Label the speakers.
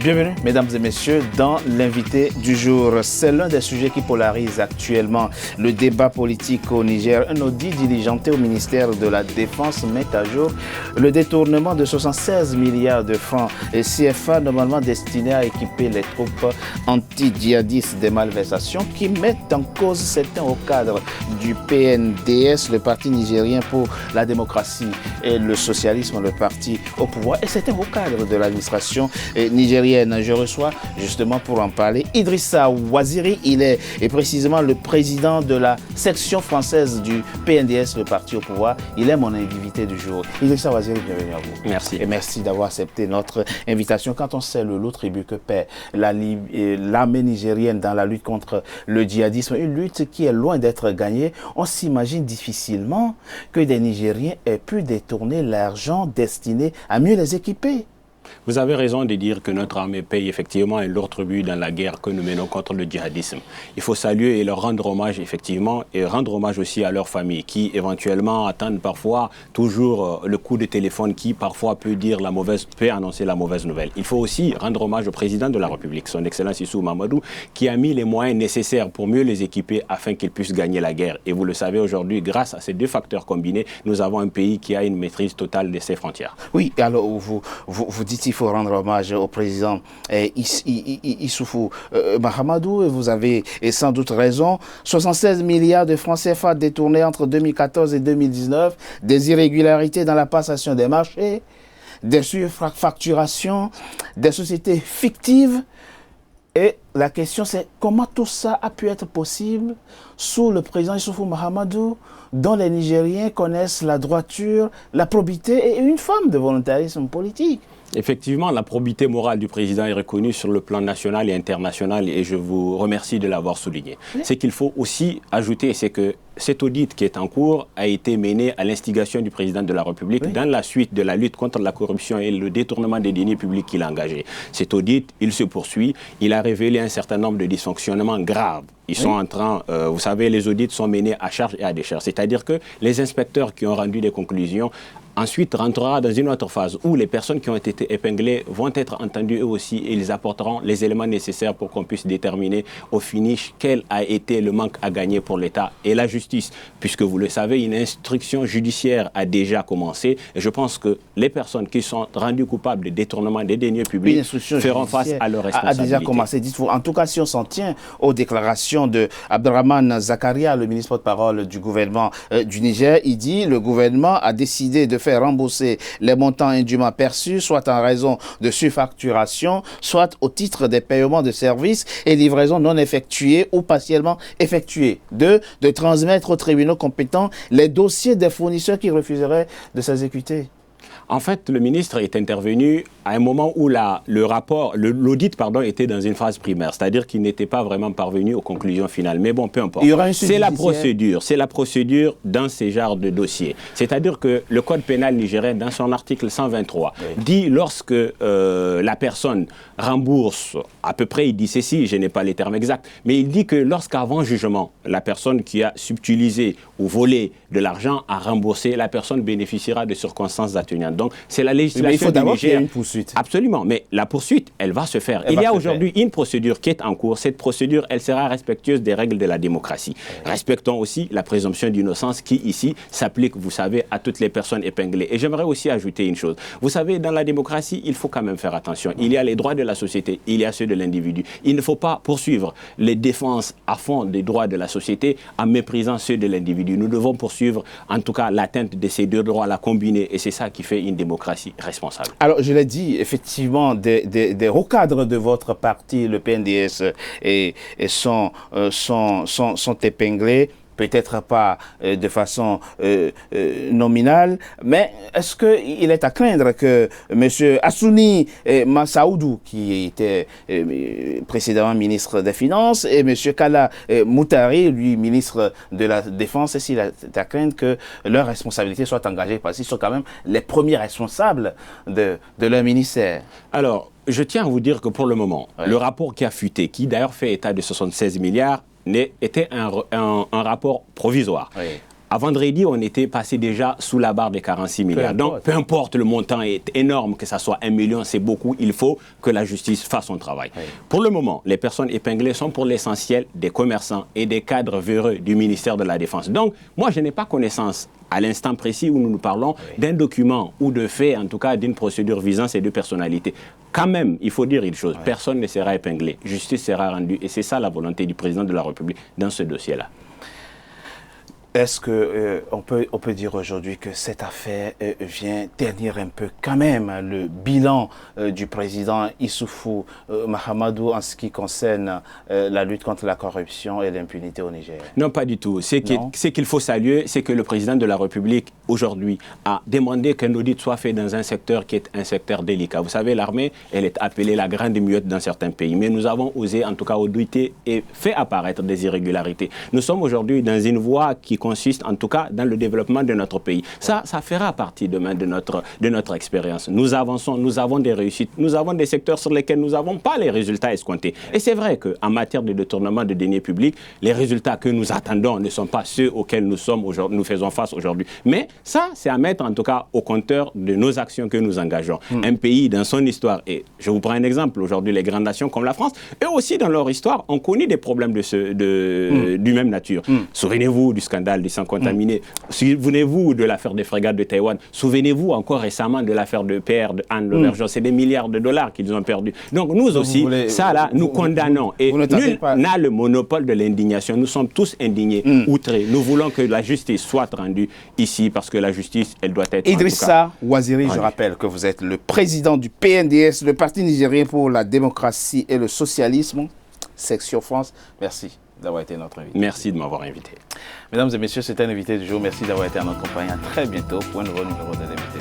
Speaker 1: Bienvenue, mesdames et messieurs, dans l'invité du jour. C'est l'un des sujets qui polarise actuellement le débat politique au Niger. Un audit diligenté au ministère de la Défense met à jour le détournement de 76 milliards de francs CFA normalement destinés à équiper les troupes anti-djihadistes des malversations qui mettent en cause certains hauts cadres du PNDS, le parti nigérien pour la démocratie et le socialisme, le parti au pouvoir, et certains hauts cadres de l'administration nigérienne. Je reçois justement pour en parler Idrissa Waziri. Il est précisément le président de la section française du PNDS, le parti au pouvoir. Il est mon invité du jour. Idrissa Waziri, bienvenue à vous.
Speaker 2: Merci.
Speaker 1: Et merci d'avoir accepté notre invitation. Quand on sait le lourd tribut que paie l'armée nigérienne dans la lutte contre le djihadisme, une lutte qui est loin d'être gagnée, on s'imagine difficilement que des Nigériens aient pu détourner l'argent destiné à mieux les équiper.
Speaker 2: Vous avez raison de dire que notre armée paye effectivement un lourd tribut dans la guerre que nous menons contre le djihadisme. Il faut saluer et leur rendre hommage effectivement et rendre hommage aussi à leurs familles qui éventuellement attendent parfois toujours le coup de téléphone qui parfois peut annoncer la mauvaise nouvelle. Il faut aussi rendre hommage au président de la République, son Excellence Issou Mahamadou, qui a mis les moyens nécessaires pour mieux les équiper afin qu'ils puissent gagner la guerre. Et vous le savez aujourd'hui, grâce à ces deux facteurs combinés, nous avons un pays qui a une maîtrise totale de ses frontières.
Speaker 1: Oui, alors vous dites qu'il faut rendre hommage au président Issoufou Mahamadou, et vous avez sans doute raison. 76 milliards de francs CFA détournés entre 2014 et 2019, des irrégularités dans la passation des marchés, des surfacturations, des sociétés fictives. Et la question c'est comment tout ça a pu être possible sous le président Issoufou Mahamadou, dont les Nigériens connaissent la droiture, la probité et une forme de volontarisme politique.
Speaker 2: Effectivement, la probité morale du président est reconnue sur le plan national et international et je vous remercie de l'avoir souligné. Oui. Ce qu'il faut aussi ajouter, c'est que cet audit qui est en cours a été mené à l'instigation du président de la République dans la suite de la lutte contre la corruption et le détournement des deniers publics qu'il a engagé. Cet audit, il se poursuit. Il a révélé un certain nombre de dysfonctionnements graves. Ils sont en train, vous savez, les audits sont menés à charge et à décharge. C'est-à-dire que les inspecteurs qui ont rendu des conclusions ensuite rentrera dans une autre phase où les personnes qui ont été épinglées vont être entendues eux aussi et ils apporteront les éléments nécessaires pour qu'on puisse déterminer au finish quel a été le manque à gagner pour l'État et la justice. Puisque vous le savez, une instruction judiciaire a déjà commencé et je pense que les personnes qui sont rendues coupables de détournement des deniers publics feront face à leurs responsabilités.
Speaker 1: A déjà commencé, dites-vous. En tout cas, si on s'en tient aux déclarations de Abdelrahman Zakaria, le ministre porte-parole du gouvernement du Niger, il dit le gouvernement a décidé de faire rembourser les montants indûment perçus, soit en raison de surfacturation, soit au titre des paiements de services et livraisons non effectuées ou partiellement effectuées. 2. De transmettre aux tribunaux compétents les dossiers des fournisseurs qui refuseraient de s'exécuter.
Speaker 2: En fait, le ministre est intervenu à un moment où l'audit était dans une phase primaire, c'est-à-dire qu'il n'était pas vraiment parvenu aux conclusions finales. Mais bon, peu importe. C'est la procédure dans ces genres de dossiers. C'est-à-dire que le code pénal nigérien, dans son article 123, dit lorsque la personne rembourse, à peu près, il dit ceci, je n'ai pas les termes exacts, mais il dit que lorsqu'avant jugement, la personne qui a subtilisé ou volé de l'argent a remboursé, la personne bénéficiera de circonstances atténuantes. Donc, c'est la législation
Speaker 1: il faut d'abord qu'il y ait une
Speaker 2: poursuite. Absolument, mais la poursuite, elle va se faire. Il y a aujourd'hui une procédure qui est en cours. Cette procédure, elle sera respectueuse des règles de la démocratie. Respectons aussi la présomption d'innocence qui, ici, s'applique, vous savez, à toutes les personnes épinglées. Et j'aimerais aussi ajouter une chose. Vous savez, dans la démocratie, il faut quand même faire attention. Il y a les droits de la société, il y a ceux de l'individu. Il ne faut pas poursuivre les défenses à fond des droits de la société en méprisant ceux de l'individu. Nous devons poursuivre, en tout cas, l'atteinte de ces deux droits, la combiner. Et c'est ça qui fait une démocratie responsable.
Speaker 1: Alors, je l'ai dit, effectivement, des hauts cadres de votre parti, le PNDS, sont épinglés. Peut-être pas de façon nominale, mais est-ce qu'il est à craindre que M. Assouni Massaoudou, qui était précédemment ministre des Finances, et M. Kala Moutari, lui ministre de la Défense, est-ce qu'il est à craindre que leurs responsabilités soient engagées parce qu'ils sont quand même les premiers responsables de leur ministère?
Speaker 2: Alors, je tiens à vous dire que pour le moment, le rapport qui a fuité, qui d'ailleurs fait état de 76 milliards, était un rapport provisoire. À vendredi, on était passé déjà sous la barre des 46 milliards. Donc, peu importe, le montant est énorme, que ça soit 1 million, c'est beaucoup. Il faut que la justice fasse son travail. Oui. Pour le moment, les personnes épinglées sont pour l'essentiel des commerçants et des cadres véreux du ministère de la Défense. Donc, moi, je n'ai pas connaissance à l'instant précis où nous parlons d'un document ou de fait, en tout cas d'une procédure visant ces deux personnalités. Quand même, il faut dire une chose, personne ne sera épinglé, justice sera rendue et c'est ça la volonté du président de la République dans ce dossier-là.
Speaker 1: Est-ce qu'on peut dire aujourd'hui que cette affaire vient ternir un peu quand même le bilan du président Issoufou Mahamadou en ce qui concerne la lutte contre la corruption et l'impunité au Niger?
Speaker 2: Non, pas du tout. Ce qu'il faut saluer, c'est que le président de la République aujourd'hui a demandé qu'un audit soit fait dans un secteur qui est un secteur délicat. Vous savez, l'armée, elle est appelée la grande muette dans certains pays. Mais nous avons osé en tout cas auditer et fait apparaître des irrégularités. Nous sommes aujourd'hui dans une voie qui consiste en tout cas dans le développement de notre pays. Ça fera partie demain de notre expérience. Nous avançons, nous avons des réussites, nous avons des secteurs sur lesquels nous n'avons pas les résultats escomptés. Et c'est vrai qu'en matière de détournement de deniers publics, les résultats que nous attendons ne sont pas ceux auxquels nous faisons face aujourd'hui. Mais ça, c'est à mettre en tout cas au compteur de nos actions que nous engageons. Un pays dans son histoire, et je vous prends un exemple, aujourd'hui les grandes nations comme la France, eux aussi dans leur histoire ont connu des problèmes du même nature. Souvenez-vous du scandale du sang contaminé. Souvenez-vous de l'affaire des frégates de Taïwan. Souvenez-vous encore récemment de l'affaire de PR de Anne L'Aubergeon. C'est des milliards de dollars qu'ils ont perdus. Donc nous aussi, nous condamnons. Et nul n'a le monopole de l'indignation. Nous sommes tous indignés, outrés. Nous voulons que la justice soit rendue ici parce que la justice, elle doit être...
Speaker 1: Idrissa Ouazziri, je rappelle que vous êtes le président du PNDS, le Parti nigérien pour la démocratie et le socialisme, section France. Merci d'avoir été notre invité.
Speaker 2: Merci de m'avoir invité.
Speaker 1: Mesdames et messieurs, c'était un invité du jour. Merci d'avoir été à notre compagnie. À très bientôt pour un nouveau numéro de l'invité.